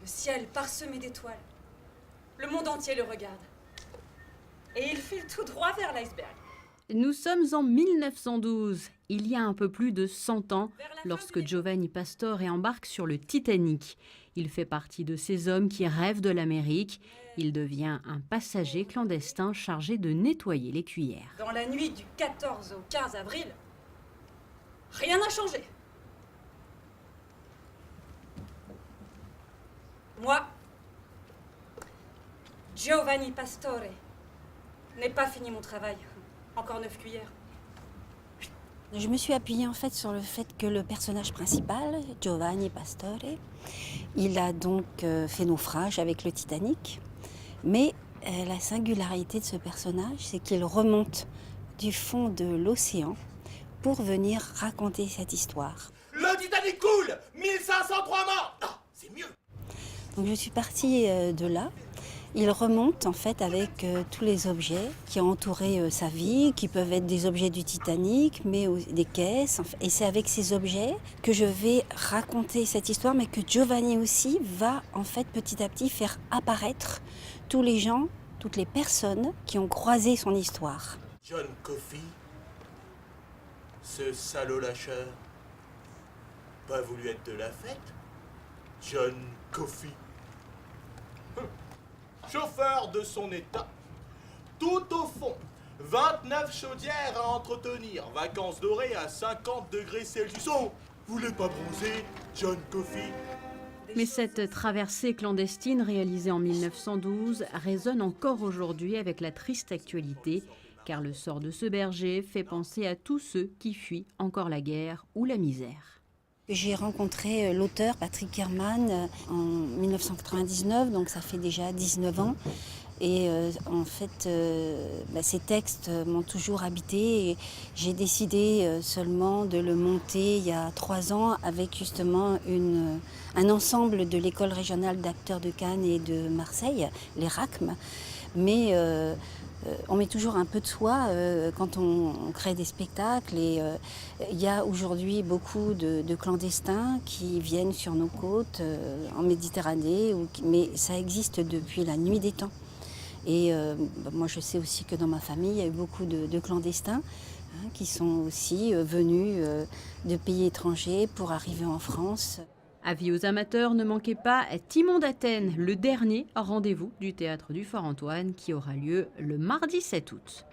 Le ciel parsemé d'étoiles. Le monde entier le regarde. Et il file tout droit vers l'iceberg. Nous sommes en 1912, il y a un peu plus de 100 ans, lorsque Giovanni Pastore embarque sur le Titanic. Il fait partie de ces hommes qui rêvent de l'Amérique. Il devient un passager clandestin chargé de nettoyer les cuillères. Dans la nuit du 14 au 15 avril, rien n'a changé. Moi, Giovanni Pastore, n'ai pas fini mon travail. Encore 9 cuillères. Je me suis appuyée en fait sur le fait que le personnage principal, Giovanni Pastore, il a donc fait naufrage avec le Titanic. Mais la singularité de ce personnage, c'est qu'il remonte du fond de l'océan pour venir raconter cette histoire. Le Titanic coule, 1503 morts. Non, c'est mieux. Donc je suis partie de là. Il remonte en fait avec tous les objets qui ont entouré sa vie, qui peuvent être des objets du Titanic, mais des caisses. Et c'est avec ces objets que je vais raconter cette histoire, mais que Giovanni aussi va en fait petit à petit faire apparaître tous les gens, toutes les personnes qui ont croisé son histoire. John Coffey, ce salaud lâcheur, pas voulu être de la fête. John Coffey. Chauffeur de son état. Tout au fond, 29 chaudières à entretenir. Vacances dorées à 50 degrés Celsius. Oh, vous voulez pas bronzer, John Coffey? Mais cette traversée clandestine réalisée en 1912 résonne encore aujourd'hui avec la triste actualité, car le sort de ce berger fait penser à tous ceux qui fuient encore la guerre ou la misère. J'ai rencontré l'auteur Patrick Kerman en 1999, donc ça fait déjà 19 ans. Et en fait, ces textes m'ont toujours habité et j'ai décidé seulement de le monter il y a 3 ans avec justement un ensemble de l'école régionale d'acteurs de Cannes et de Marseille, les RACM. Mais on met toujours un peu de soi quand on crée des spectacles et il y a aujourd'hui beaucoup de clandestins qui viennent sur nos côtes en Méditerranée, mais ça existe depuis la nuit des temps. Et moi je sais aussi que dans ma famille il y a eu beaucoup de clandestins qui sont aussi venus de pays étrangers pour arriver en France. Avis aux amateurs, ne manquez pas Timon d'Athènes, le dernier rendez-vous du théâtre du Fort Antoine qui aura lieu le mardi 7 août.